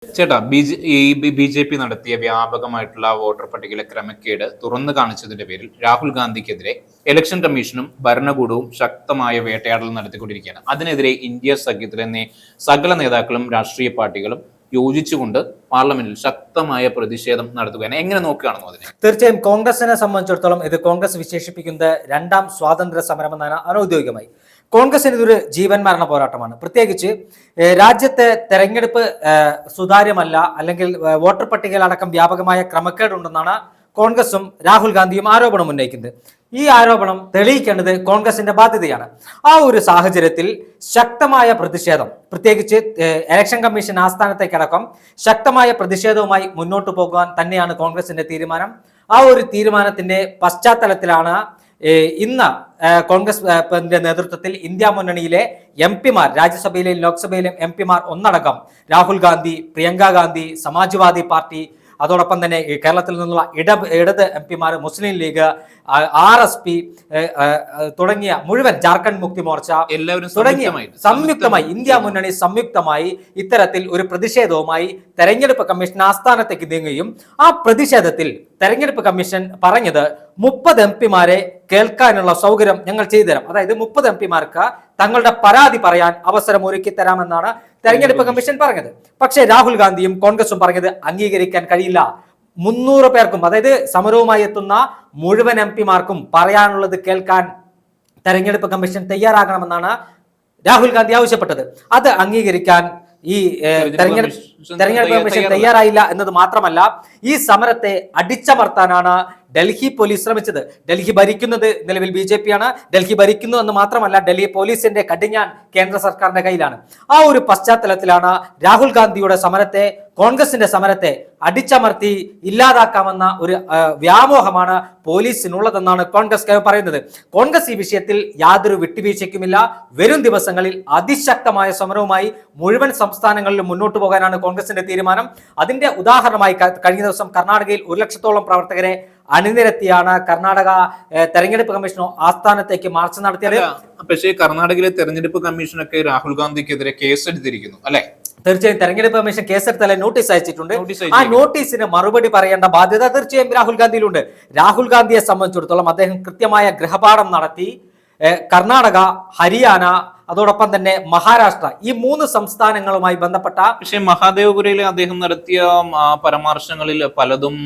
ചേട്ടാ B J P നടത്തിയ വ്യാപകമായിട്ടുള്ള voter പട്ടികയിലെ ക്രമക്കേട് തുറന്നു കാണിച്ചതിന്റെ പേരിൽ രാഹുൽ ഗാന്ധിക്കെതിരെ ഇലക്ഷൻ കമ്മീഷനും ഭരണകൂടവും ശക്തമായ വേട്ടയാടൽ നടത്തിക്കൊണ്ടിരിക്കുകയാണ്. അതിനെതിരെ ഇന്ത്യ സഖ്യത്തിലെ സകല നേതാക്കളും രാഷ്ട്രീയ പാർട്ടികളും യോജിച്ചുകൊണ്ട് പാർലമെന്റിൽ ശക്തമായ പ്രതിഷേധം നടത്തുകയാണ്. എങ്ങനെ നോക്കുകയാണെന്നോ അതിനെ? തീർച്ചയായും കോൺഗ്രസിനെ സംബന്ധിച്ചിടത്തോളം ഇത് കോൺഗ്രസ് വിശേഷിപ്പിക്കുന്നത് രണ്ടാം സ്വാതന്ത്ര്യ സമരമെന്നാണ് അനൗദ്യോഗികമായി. കോൺഗ്രസിന് ഇതൊരു ജീവൻ മരണ പോരാട്ടമാണ്. പ്രത്യേകിച്ച് രാജ്യത്തെ തെരഞ്ഞെടുപ്പ് സുതാര്യമല്ല, അല്ലെങ്കിൽ വോട്ടർ പട്ടികയിലടക്കം വ്യാപകമായ ക്രമക്കേടുണ്ടെന്നാണ് കോൺഗ്രസും രാഹുൽ ഗാന്ധിയും ആരോപണം ഉന്നയിക്കുന്നത്. ഈ ആരോപണം തെളിയിക്കേണ്ടത് കോൺഗ്രസിന്റെ ബാധ്യതയാണ്. ആ ഒരു സാഹചര്യത്തിൽ ശക്തമായ പ്രതിഷേധം, പ്രത്യേകിച്ച് ഇലക്ഷൻ കമ്മീഷൻ ആസ്ഥാനത്തേക്കടക്കം ശക്തമായ പ്രതിഷേധവുമായി മുന്നോട്ട് പോകുവാൻ തന്നെയാണ് കോൺഗ്രസിന്റെ തീരുമാനം. ആ ഒരു തീരുമാനത്തിന്റെ പശ്ചാത്തലത്തിലാണ് ഇന്ന് കോൺഗ്രസ് നേതൃത്വത്തിൽ ഇന്ത്യ മുന്നണിയിലെ MP-മാർ, രാജ്യസഭയിലെയും ലോക്സഭയിലെയും MP-മാർ ഒന്നടങ്കം രാഹുൽ ഗാന്ധി, പ്രിയങ്ക ഗാന്ധി, സമാജ്വാദി പാർട്ടി, അതോടൊപ്പം തന്നെ കേരളത്തിൽ നിന്നുള്ള ഇടത് MP-മാർ, മുസ്ലിം ലീഗ്, RSP തുടങ്ങിയ മുഴുവൻ ജാർഖണ്ഡ് മുക്തി മോർച്ച എല്ലാവരും സംയുക്തമായി ഇന്ത്യ മുന്നണി സംയുക്തമായി ഇത്തരത്തിൽ ഒരു പ്രതിഷേധവുമായി തെരഞ്ഞെടുപ്പ് കമ്മീഷൻ ആസ്ഥാനത്തേക്ക് നീങ്ങുകയും ആ പ്രതിഷേധത്തിൽ തെരഞ്ഞെടുപ്പ് കമ്മീഷൻ പറഞ്ഞത് 30 MP-മാരെ കേൾക്കാനുള്ള സൗകര്യം ഞങ്ങൾ ചെയ്തു തരാം. അതായത് 30 MP-മാർക്ക് തങ്ങളുടെ പരാതി പറയാൻ അവസരം ഒരുക്കി തരാമെന്നാണ് തെരഞ്ഞെടുപ്പ് കമ്മീഷൻ പറഞ്ഞത്. പക്ഷേ രാഹുൽ ഗാന്ധിയും കോൺഗ്രസും പറഞ്ഞത് അംഗീകരിക്കാൻ കഴിയില്ല. 300 പേർക്കും, അതായത് സമരവുമായി എത്തുന്ന മുഴുവൻ MP-മാർക്കും പറയാനുള്ളത് കേൾക്കാൻ തെരഞ്ഞെടുപ്പ് കമ്മീഷൻ തയ്യാറാകണമെന്നാണ് രാഹുൽ ഗാന്ധി ആവശ്യപ്പെട്ടത്. അത് അംഗീകരിക്കാൻ ഈ തെരഞ്ഞെടുപ്പ് കമ്മീഷൻ തയ്യാറായില്ല എന്നത് മാത്രമല്ല, ഈ സമരത്തെ അടിച്ചമർത്താനാണ് ഡൽഹി പോലീസ് ശ്രമിച്ചത്. ഡൽഹി ഭരിക്കുന്നത് നിലവിൽ BJP ആണ്. ഡൽഹി ഭരിക്കുന്നു എന്ന് മാത്രമല്ല, ഡൽഹി പോലീസിന്റെ കടിഞ്ഞാൺ കേന്ദ്ര സർക്കാരിന്റെ കയ്യിലാണ്. ആ ഒരു പശ്ചാത്തലത്തിലാണ് രാഹുൽ ഗാന്ധിയുടെ സമരത്തെ, കോൺഗ്രസിന്റെ സമരത്തെ അടിച്ചമർത്തി ഇല്ലാതാക്കാമെന്ന ഒരു വ്യാമോഹമാണ് പോലീസിനുള്ളതെന്നാണ് കോൺഗ്രസ് പറയുന്നത്. കോൺഗ്രസ് ഈ വിഷയത്തിൽ യാതൊരു വിട്ടുവീഴ്ചയ്ക്കുമില്ല. വരും ദിവസങ്ങളിൽ അതിശക്തമായ സമരവുമായി മുഴുവൻ സംസ്ഥാനങ്ങളിലും മുന്നോട്ട് പോകാനാണ് കോൺഗ്രസിന്റെ തീരുമാനം. അതിന്റെ ഉദാഹരണമായി കഴിഞ്ഞ ദിവസം കർണാടകയിൽ 1 ലക്ഷത്തോളം പ്രവർത്തകരെ അണിനിരത്തിയാണ് കർണാടക തെരഞ്ഞെടുപ്പ് കമ്മീഷൻ ആസ്ഥാനത്തേക്ക് മാർച്ച് നടത്തിയത്. പക്ഷേ കർണാടകയിലെ തെരഞ്ഞെടുപ്പ് കമ്മീഷനൊക്കെ രാഹുൽ ഗാന്ധിക്കെതിരെ കേസെടുത്തിരിക്കുന്നു അല്ലെ? തീർച്ചയായും തെരഞ്ഞെടുപ്പ് കമ്മീഷൻ കേസെടുത്തല്ല, നോട്ടീസ് അയച്ചിട്ടുണ്ട്. ആ നോട്ടീസിന് മറുപടി പറയേണ്ട ബാധ്യത തീർച്ചയായും രാഹുൽ ഗാന്ധിയിലുണ്ട്. രാഹുൽ ഗാന്ധിയെ സംബന്ധിച്ചിടത്തോളം അദ്ദേഹം കൃത്യമായ ഗൃഹപാഠം നടത്തി കർണാടക, ഹരിയാന, അതോടൊപ്പം തന്നെ മഹാരാഷ്ട്ര, ഈ 3 സംസ്ഥാനങ്ങളുമായി ബന്ധപ്പെട്ട, പക്ഷേ മഹാദേവപുരയിൽ അദ്ദേഹം നടത്തിയ പരാമർശങ്ങളിൽ പലതും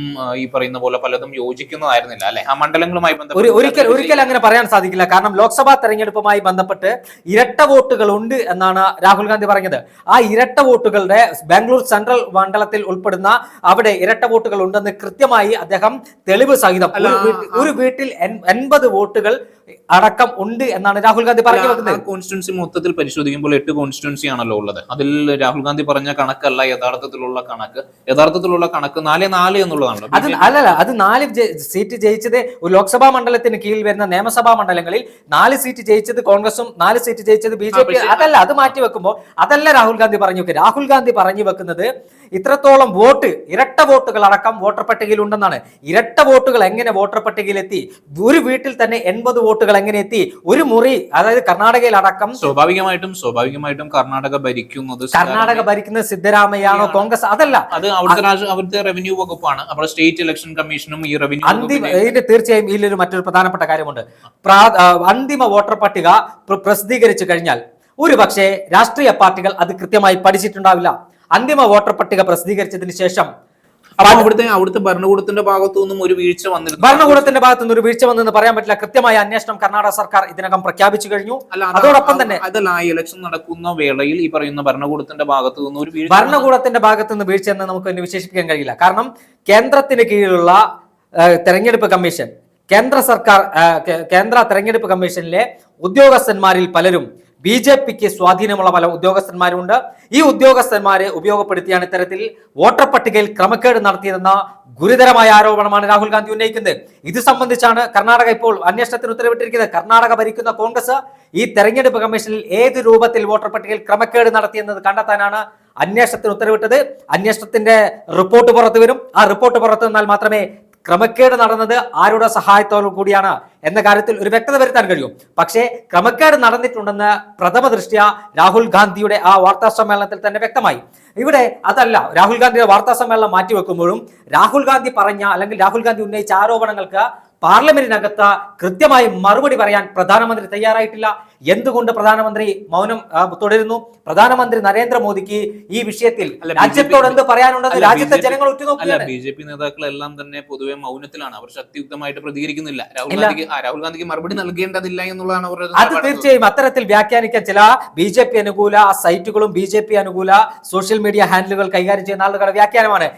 ഈ പറയുന്ന പോലെ പലതും യോജിക്കുന്നതായിരുന്നില്ല അല്ലെ? ആ മണ്ഡലങ്ങളുമായി ബന്ധപ്പെട്ട് ഒരിക്കൽ അങ്ങനെ പറയാൻ സാധിക്കില്ല. കാരണം ലോക്സഭാ തെരഞ്ഞെടുപ്പുമായി ബന്ധപ്പെട്ട് ഇരട്ട വോട്ടുകൾ ഉണ്ട് എന്നാണ് രാഹുൽ ഗാന്ധി പറഞ്ഞത്. ആ ഇരട്ട വോട്ടുകളുടെ ബാംഗ്ലൂർ സെൻട്രൽ മണ്ഡലത്തിൽ ഉൾപ്പെടുന്ന അവിടെ ഇരട്ട വോട്ടുകൾ ഉണ്ടെന്ന് കൃത്യമായി അദ്ദേഹം തെളിവ് സഹിതം ഒരു വീട്ടിൽ 80 വോട്ടുകൾ അടക്കം ഉണ്ട് എന്നാണ് രാഹുൽ ഗാന്ധി പറഞ്ഞു വെക്കുന്നത്. കോൺസ്റ്റിറ്റ്യുൻസി മൊത്തത്തിൽ പരിശോധിക്കുമ്പോൾ 8 കോൺസ്റ്റിറ്റ്യുൻസി ആണല്ലോ ഉള്ളത്. അതിൽ രാഹുൽ ഗാന്ധി പറഞ്ഞ കണക്കല്ല യഥാർത്ഥത്തിലുള്ള കണക്ക്. യഥാർത്ഥത്തിലുള്ള കണക്ക് 4 എന്നുള്ളതാണ്. അത് 4 സീറ്റ് ജയിച്ചത് ഒരു ലോക്സഭാ മണ്ഡലത്തിന് കീഴിൽ വരുന്ന നിയമസഭാ മണ്ഡലങ്ങളിൽ 4 സീറ്റ് ജയിച്ചത് കോൺഗ്രസും 4 സീറ്റ് ജയിച്ചത് BJP. അതല്ല, അത് മാറ്റി വെക്കുമ്പോൾ അതല്ല രാഹുൽ ഗാന്ധി പറഞ്ഞു വെക്കുക. രാഹുൽ ഗാന്ധി പറഞ്ഞു വെക്കുന്നത് ഇത്രത്തോളം വോട്ട്, ഇരട്ട വോട്ടുകൾ അടക്കം വോട്ടർ പട്ടികയിൽ ഉണ്ടെന്നാണ്. ഇരട്ട വോട്ടുകൾ എങ്ങനെ വോട്ടർ പട്ടികയിൽ എത്തി? ഒരു വീട്ടിൽ തന്നെ 80 വോട്ടുകൾ എങ്ങനെ എത്തി? ഒരു മുറി, അതായത് കർണാടകയിൽ അടക്കം സ്വാഭാവികമായിട്ടും കർണാടക ഭരിക്കുന്നത് സിദ്ധരാമയ്യാണോ കോൺഗ്രസ്? അതല്ല, അത് അവിടുത്തെ റവന്യൂ വകുപ്പാണ്. അപ്പോൾ സ്റ്റേറ്റ് ഇലക്ഷൻ കമ്മീഷനും ഈ റവന്യൂ തീർച്ചയായും ഇതിലൊരു മറ്റൊരു പ്രധാനപ്പെട്ട കാര്യമുണ്ട്. അന്തിമ വോട്ടർ പട്ടിക പ്രസിദ്ധീകരിച്ചു കഴിഞ്ഞാൽ ഒരു പക്ഷേ രാഷ്ട്രീയ പാർട്ടികൾ അത് കൃത്യമായി പഠിച്ചിട്ടുണ്ടാവില്ല. അന്തിമ വോട്ടർ പട്ടിക പ്രസിദ്ധീകരിച്ചതിന് ശേഷം അവിടുത്തെ ഭരണകൂടത്തിന്റെ ഭാഗത്തുനിന്നും ഒരു വീഴ്ച വന്നിരുന്നു. ഭരണകൂടത്തിന്റെ ഭാഗത്തുനിന്ന് ഒരു വീഴ്ച വന്നെന്ന് പറയാൻ പറ്റില്ല. കൃത്യമായ അന്വേഷണം കർണാടക സർക്കാർ ഇതിനകം പ്രഖ്യാപിച്ചു കഴിഞ്ഞു. അതോടൊപ്പം തന്നെ അതല്ല, ഈ ഇലക്ഷൻ നടക്കുന്ന വേളയിൽ ഈ പറയുന്ന ഭരണകൂടത്തിന്റെ ഭാഗത്തുനിന്ന് ഒരു വീഴ്ച, ഭരണകൂടത്തിന്റെ ഭാഗത്തുനിന്ന് വീഴ്ച എന്ന് നമുക്ക് വിശേഷിപ്പിക്കാൻ കഴിയില്ല. കാരണം കേന്ദ്രത്തിന് കീഴിലുള്ള തെരഞ്ഞെടുപ്പ് കമ്മീഷൻ, കേന്ദ്ര തെരഞ്ഞെടുപ്പ് കമ്മീഷനിലെ ഉദ്യോഗസ്ഥന്മാരിൽ പലരും BJPക്ക് സ്വാധീനമുള്ള പല ഉദ്യോഗസ്ഥന്മാരുണ്ട്. ഈ ഉദ്യോഗസ്ഥന്മാരെ ഉപയോഗപ്പെടുത്തിയാണ് ഇത്തരത്തിൽ വോട്ടർ പട്ടികയിൽ ക്രമക്കേട് നടത്തിയതെന്ന ഗുരുതരമായ ആരോപണമാണ് രാഹുൽ ഗാന്ധി ഉന്നയിക്കുന്നത്. ഇത് സംബന്ധിച്ചാണ് കർണാടക ഇപ്പോൾ അന്വേഷണത്തിന് ഉത്തരവിട്ടിരിക്കുന്നത്. കർണാടക ഭരിക്കുന്ന കോൺഗ്രസ് ഈ തെരഞ്ഞെടുപ്പ് കമ്മീഷനിൽ ഏത് രൂപത്തിൽ വോട്ടർ പട്ടികയിൽ ക്രമക്കേട് നടത്തിയെന്നത് കണ്ടെത്താനാണ് അന്വേഷണത്തിന് ഉത്തരവിട്ടത്. അന്വേഷണത്തിന്റെ റിപ്പോർട്ട് പുറത്തു വരും. ആ റിപ്പോർട്ട് പുറത്തു വന്നാൽ മാത്രമേ ക്രമക്കേട് നടന്നത് ആരുടെ സഹായത്തോടു കൂടിയാണ് എന്ന കാര്യത്തിൽ ഒരു വ്യക്തത വരുത്താൻ കഴിയും. പക്ഷേ ക്രമക്കേട് നടന്നിട്ടുണ്ടെന്ന് പ്രഥമ ദൃഷ്ട്യാ രാഹുൽ ഗാന്ധിയുടെ ആ വാർത്താ സമ്മേളനത്തിൽ തന്നെ വ്യക്തമായി. ഇവിടെ അതല്ല. രാഹുൽ ഗാന്ധിയുടെ വാർത്താ സമ്മേളനം മാറ്റിവെക്കുമ്പോഴും രാഹുൽ ഗാന്ധി പറഞ്ഞ അല്ലെങ്കിൽ രാഹുൽ ഗാന്ധി ഉന്നയിച്ച ആരോപണങ്ങൾക്ക് പാർലമെന്റിനകത്ത് കൃത്യമായി മറുപടി പറയാൻ പ്രധാനമന്ത്രി തയ്യാറായിട്ടില്ല. എന്തുകൊണ്ട് പ്രധാനമന്ത്രി മൗനം തുടരുന്നു? പ്രധാനമന്ത്രി നരേന്ദ്രമോദിക്ക് ഈ വിഷയത്തിൽ രാജ്യത്തോട് എന്ത് പറയാനുണ്ടെന്ന് രാജ്യത്തെ ജനങ്ങൾ ഉറ്റുനോക്കുകയാണ്. ബി.ജെ.പി നേതാക്കളെല്ലാം തന്നെ പൊതുവെ മൗനത്തിലാണ്. അവർ ശക്തിയുക്തമായിട്ട് പ്രതികരിക്കുന്നില്ല. രാഹുൽ ഗാന്ധിക്ക് മറുപടി നൽകേണ്ടതില്ല എന്നുള്ളതാണ് അവരുടെ. അത് തീർച്ചയായും അത്തരത്തിൽ വ്യാഖ്യാനിക്കാൻ ചില ബി.ജെ.പി അനുകൂല സൈറ്റുകളും ബി.ജെ.പി അനുകൂല സോഷ്യൽ മീഡിയ ഹാൻഡിലുകൾ കൈകാര്യം ചെയ്യുന്ന ആളുകളുടെ വ്യാഖ്യാനമാണ്.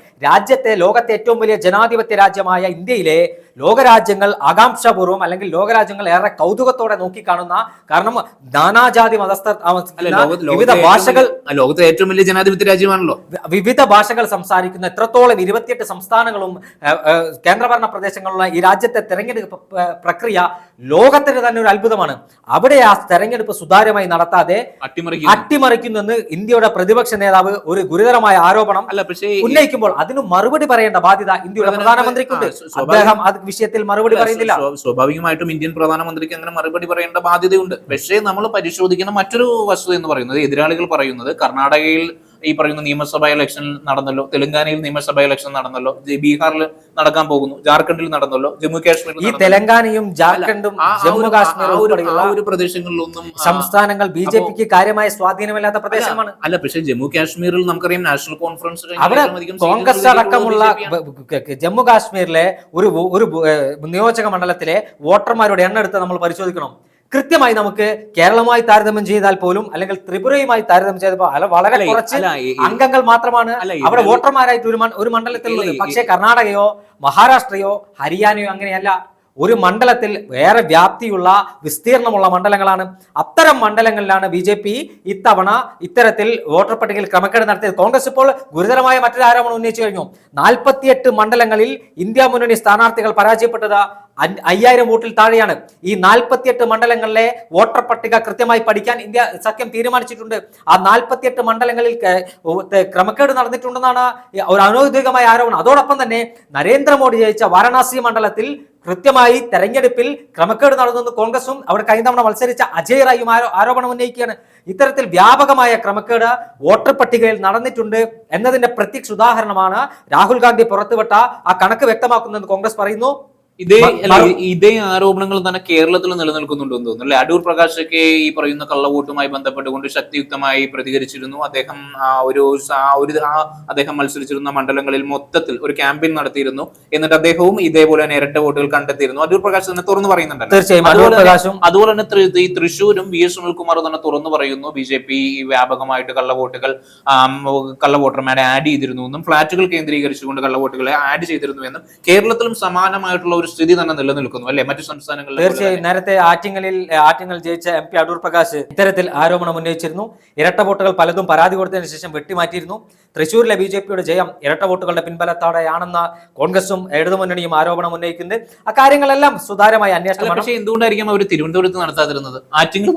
ലോകത്തെ ഏറ്റവും വലിയ ജനാധിപത്യ രാജ്യമായ ഇന്ത്യയിലെ ലോകരാജ്യങ്ങൾ ആകാംക്ഷാപൂർവ്വം അല്ലെങ്കിൽ ലോകരാജ്യങ്ങൾ ഏറെ കൗതുകത്തോടെ നോക്കിക്കാണുന്ന, കാരണം നാനാജാതി മതസ്ഥർ വിവിധ ഭാഷകൾ, ലോകത്തെ ഏറ്റവും വലിയ ജനാധിപത്യ രാജ്യമാണല്ലോ, വിവിധ ഭാഷകൾ സംസാരിക്കുന്ന എത്രത്തോളം 28 സംസ്ഥാനങ്ങളും കേന്ദ്രഭരണ പ്രദേശങ്ങളുള്ള ഈ രാജ്യത്തെ തെരഞ്ഞെടുപ്പ് പ്രക്രിയ ലോകത്തിന് തന്നെ ഒരു അത്ഭുതമാണ്. അവിടെ ആ തെരഞ്ഞെടുപ്പ് സുതാര്യമായി നടത്താതെ അട്ടിമറിക്കുന്നെന്ന് ഇന്ത്യയുടെ പ്രതിപക്ഷ നേതാവ് ഒരു ഗുരുതരമായ ആരോപണം ഉന്നയിക്കുമ്പോൾ അതിന് മറുപടി പറയേണ്ട ബാധ്യത ഇന്ത്യയുടെ പ്രധാനമന്ത്രിക്കുണ്ട്. അദ്ദേഹം അത് വിഷയത്തിൽ മറുപടി പറയുന്നില്ല. സ്വാഭാവികമായിട്ടും ഇന്ത്യൻ പ്രധാനമന്ത്രിക്ക് അങ്ങനെ മറുപടി പറയേണ്ട ബാധ്യതയുണ്ട്. പക്ഷേ നമ്മൾ പരിശോധിക്കുന്ന മറ്റൊരു വസ്തുത എന്ന് പറയുന്നത്, എതിരാളികൾ പറയുന്നത് കർണാടകയിൽ ഈ പറയുന്ന നിയമസഭാ ഇലക്ഷൻ നടന്നല്ലോ, തെലങ്കാനയിൽ നിയമസഭാ ഇലക്ഷൻ നടന്നല്ലോ, ബീഹാറിൽ നടക്കാൻ പോകുന്നു, ജാർഖണ്ഡിൽ നടന്നല്ലോ, ജമ്മു കാശ്മീരിൽ ഈ തെലങ്കാനയും ജാർഖണ്ഡും ജമ്മു കാശ്മീരും ഒരു പ്രദേശങ്ങളിലൊന്നും സംസ്ഥാനങ്ങൾ ബി.ജെ.പിക്ക് കാര്യമായ സ്വാധീനമില്ലാത്ത പ്രദേശമാണ്. അല്ല, പക്ഷേ ജമ്മു കാശ്മീരിൽ നമുക്കറിയാം നാഷണൽ കോൺഫറൻസ് അവിടെ കോൺഗ്രസ് അടക്കമുള്ള ജമ്മു കാശ്മീരിലെ ഒരു നിയോജക മണ്ഡലത്തിലെ വോട്ടർമാരുടെ എണ്ണം എടുത്ത് നമ്മൾ പരിശോധിക്കണം. കൃത്യമായി നമുക്ക് കേരളവുമായി താരതമ്യം ചെയ്താൽ പോലും അല്ലെങ്കിൽ ത്രിപുരയുമായി താരതമ്യം ചെയ്തപ്പോൾ വളരെ കുറച്ച് അംഗങ്ങൾ മാത്രമാണ് അവിടെ വോട്ടർമാരായിട്ട് ഒരു മണ്ഡലത്തിലുള്ളത്. പക്ഷേ കർണാടകയോ മഹാരാഷ്ട്രയോ ഹരിയാനയോ അങ്ങനെയല്ല. ഒരു മണ്ഡലത്തിൽ വേറെ വ്യാപ്തിയുള്ള വിസ്തീർണമുള്ള മണ്ഡലങ്ങളാണ്. അത്തരം മണ്ഡലങ്ങളിലാണ് ബി.ജെ.പി ഇത്തവണ ഇത്തരത്തിൽ വോട്ടർ പട്ടികയിൽ ക്രമക്കേട് നടത്തിയത്. കോൺഗ്രസ് ഇപ്പോൾ ഗുരുതരമായ മറ്റൊരു ആരോപണം ഉന്നയിച്ചു കഴിഞ്ഞു. 48 മണ്ഡലങ്ങളിൽ ഇന്ത്യ മുന്നണി സ്ഥാനാർത്ഥികൾ പരാജയപ്പെട്ടത് 5000 വോട്ടിൽ താഴെയാണ്. ഈ 48 മണ്ഡലങ്ങളിലെ വോട്ടർ പട്ടിക കൃത്യമായി പഠിക്കാൻ ഇന്ത്യ സഖ്യം തീരുമാനിച്ചിട്ടുണ്ട്. ആ 48 മണ്ഡലങ്ങളിൽ ക്രമക്കേട് നടന്നിട്ടുണ്ടെന്നാണ് ഒരു അനൗദ്യോഗികമായ ആരോപണം. അതോടൊപ്പം തന്നെ നരേന്ദ്രമോദി ജയിച്ച വാരണാസി മണ്ഡലത്തിൽ കൃത്യമായി തെരഞ്ഞെടുപ്പിൽ ക്രമക്കേട് നടന്നെന്ന് കോൺഗ്രസും അവിടെ കഴിഞ്ഞ തവണ മത്സരിച്ച അജയ് റായും ആരോപണം ഉന്നയിക്കുകയാണ്. ഇത്തരത്തിൽ വ്യാപകമായ ക്രമക്കേട് വോട്ടർ പട്ടികയിൽ നടന്നിട്ടുണ്ട് എന്നതിന്റെ പ്രത്യക്ഷ ഉദാഹരണമാണ് രാഹുൽ ഗാന്ധി പുറത്തുവിട്ട ആ കണക്ക് വ്യക്തമാക്കുന്നതെന്ന് കോൺഗ്രസ് പറയുന്നു. ഇതേ ആരോപണങ്ങൾ തന്നെ കേരളത്തിൽ നിലനിൽക്കുന്നുണ്ടെന്ന് തോന്നുന്നു അല്ലെ? അടൂർ പ്രകാശൊക്കെ ഈ പറയുന്ന കള്ളവോട്ടുമായി ബന്ധപ്പെട്ടുകൊണ്ട് ശക്തിയുക്തമായി പ്രതികരിച്ചിരുന്നു. അദ്ദേഹം മത്സരിച്ചിരുന്ന മണ്ഡലങ്ങളിൽ മൊത്തത്തിൽ ഒരു ക്യാമ്പയിൻ നടത്തിയിരുന്നു. എന്നിട്ട് അദ്ദേഹവും ഇതേപോലെ തന്നെ ഇരട്ട വോട്ടുകൾ കണ്ടെത്തിയിരുന്നു. അടൂർ പ്രകാശ് തന്നെ തുറന്നു പറയുന്നുണ്ട്. അതുപോലെ തന്നെ ഈ തൃശ്ശൂരും വി എസ് സുനിൽകുമാർ തന്നെ തുറന്നു പറയുന്നു, ബി.ജെ.പി വ്യാപകമായിട്ട് കള്ളവോട്ടർമാരെ ആഡ് ചെയ്തിരുന്നു എന്നും ഫ്ളാറ്റുകൾ കേന്ദ്രീകരിച്ചുകൊണ്ട് കള്ളവോട്ടുകളെ ആഡ് ചെയ്തിരുന്നു എന്നും കേരളത്തിലും സമാനമായിട്ടുള്ള സ്ഥിതി തന്നെ നിലനിൽക്കുന്നു അല്ലെ? മറ്റു സംസ്ഥാനങ്ങളിൽ തീർച്ചയായും നേരത്തെ ആറ്റിങ്ങൽ ജയിച്ച MP അടൂർ പ്രകാശ് ഇത്തരത്തിൽ ആരോപണം ഉന്നയിച്ചിരുന്നു. ഇരട്ട വോട്ടുകൾ പലതും പരാതി കൊടുത്തതിനു ശേഷം വെട്ടിമാറ്റിയിരുന്നു. തൃശ്ശൂരിലെ ബി.ജെ.പിയുടെ ജയം ഇരട്ട വോട്ടുകളുടെ പിൻബലത്തോടെയാണെന്ന കോൺഗ്രസും ഇടതുമുന്നണിയും ആരോപണം ഉന്നയിക്കുന്നത്. അക്കാര്യങ്ങളെല്ലാം സുതാര്യമായ അന്വേഷണം. പക്ഷേ എന്തുകൊണ്ടായിരിക്കും അവർ തിരുവനന്തപുരത്ത് നടത്താതിരുന്നത്? ആറ്റിങ്ങൽ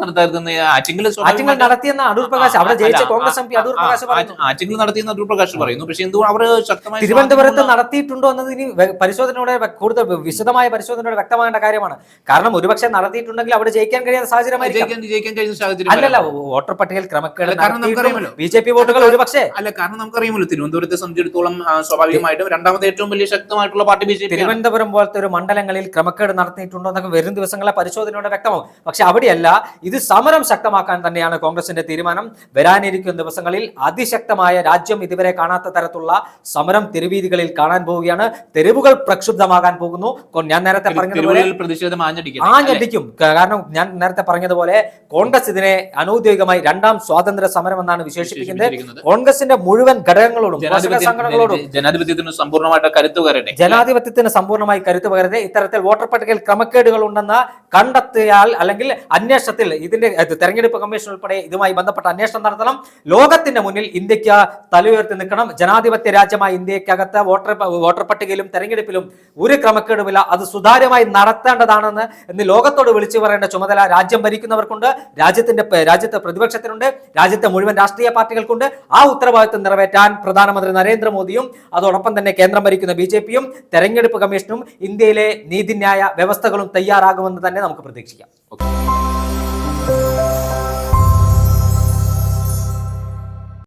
നടത്തിയെന്ന അടൂർ പ്രകാശ് അവിടെ ജയിച്ച കോൺഗ്രസ് MP അടൂർ പ്രകാശ് ആറ്റിങ്ങൽ നടത്തിയെന്ന് അടൂർ പ്രകാശ് പറയുന്നു. പക്ഷേ എന്തുകൊണ്ട് അവർ ശക്തമായി തിരുവനന്തപുരത്ത് നടത്തിയിട്ടുണ്ടോ എന്നത് ഇനി പരിശോധനയോടെ കൂടുതൽ വിശദമായ പരിശോധനയോടെ വ്യക്തമാകേണ്ട കാര്യമാണ്. കാരണം ഒരുപക്ഷെ നടത്തിയിട്ടുണ്ടെങ്കിൽ അവിടെ ജയിക്കാൻ കഴിയാത്ത സാഹചര്യമായിരിക്കും. അല്ലല്ല, വോട്ടർ പട്ടികയിൽ ക്രമക്കേട് ബി.ജെ.പി വോട്ടുകൾ ഒരുപക്ഷെ അല്ല. കാരണം നമുക്കറിയാമല്ലോ, തിരുവനന്തപുരത്തെ സംബന്ധിച്ചിടത്തോളം സ്വാഭാവികമായിട്ടും രണ്ടാമത്തെ ഏറ്റവും വലിയ ശക്തമായിട്ടുള്ള പാർട്ടി ബി.ജെ.പി. തിരുവനന്തപുരം പോലത്തെ ഒരു മണ്ഡലങ്ങളിൽ ക്രമക്കേട് നടത്തിയിട്ടുണ്ടോ എന്നൊക്കെ വരും ദിവസങ്ങളെ പരിശോധനയോടെ വ്യക്തമാവും. പക്ഷെ അവിടെയല്ല, ഇത് സമരം ശക്തമാക്കാൻ തന്നെയാണ് കോൺഗ്രസിന്റെ തീരുമാനം. വരാനിരിക്കുന്ന ദിവസങ്ങളിൽ അതിശക്തമായ, രാജ്യം ഇതുവരെ കാണാത്ത തരത്തിലുള്ള സമരം തെരുവീതികളിൽ കാണാൻ പോവുകയാണ്. തെരുവുകൾ പ്രക്ഷുബ്ധമാകാൻ പോകുന്നു. ഞാൻ നേരത്തെ പറഞ്ഞതുപോലെ പ്രതിഷേധം ആഞ്ഞടിക്കും. കാരണം ഞാൻ നേരത്തെ പറഞ്ഞതുപോലെ കോൺഗ്രസ് ഇതിനെ അനൗദ്യോഗികമായി രണ്ടാം സ്വാതന്ത്ര്യ സമരം എന്നാണ് വിശേഷിപ്പിക്കുന്നത്. കോൺഗ്രസിന്റെ മുഴുവൻ ഘടകങ്ങളോടും സംഘടനകളോടും ജനാധിപത്യത്തിന് സമ്പൂർണ്ണമായി കരുത്തു പകരട്ടെ. ഇത്തരത്തിൽ വോട്ടർ പട്ടികയിൽ ക്രമക്കേടുകൾ ഉണ്ടെന്ന് കണ്ടെത്തിയാൽ അല്ലെങ്കിൽ അന്വേഷണത്തിൽ ഇതിന്റെ തെരഞ്ഞെടുപ്പ് കമ്മീഷൻ ഉൾപ്പെടെ ഇതുമായി ബന്ധപ്പെട്ട അന്വേഷണം നടത്തണം. ലോകത്തിന്റെ മുന്നിൽ ഇന്ത്യക്ക് തലയുയർത്തി നിൽക്കണം. ജനാധിപത്യ രാജ്യമായ ഇന്ത്യക്കകത്ത് വോട്ടർ പട്ടികയിലും തെരഞ്ഞെടുപ്പിലും ഒരു ക്രമക്കേടുമില്ല. അത് സുതാര്യമായി നടത്തേണ്ടതാണെന്ന് ലോകത്തോട് വിളിച്ചു പറയേണ്ട ചുമതല രാജ്യം ഭരിക്കുന്നവർക്കുണ്ട്, രാജ്യത്തെ പ്രതിപക്ഷത്തിനുണ്ട്, രാജ്യത്തെ മുഴുവൻ രാഷ്ട്രീയ പാർട്ടികൾക്കുണ്ട്. ആ ഉത്തരവാദിത്വം നിറവേറ്റാൻ പ്രധാനമന്ത്രി നരേന്ദ്രമോദിയും അതോടൊപ്പം തന്നെ കേന്ദ്രം ഭരിക്കുന്ന ബി.ജെ.പിയും തെരഞ്ഞെടുപ്പ് കമ്മീഷനും ഇന്ത്യയിലെ നീതിന്യായ വ്യവസ്ഥകളും തയ്യാറാകുമെന്ന് തന്നെ നമുക്ക് പ്രതീക്ഷിക്കാം.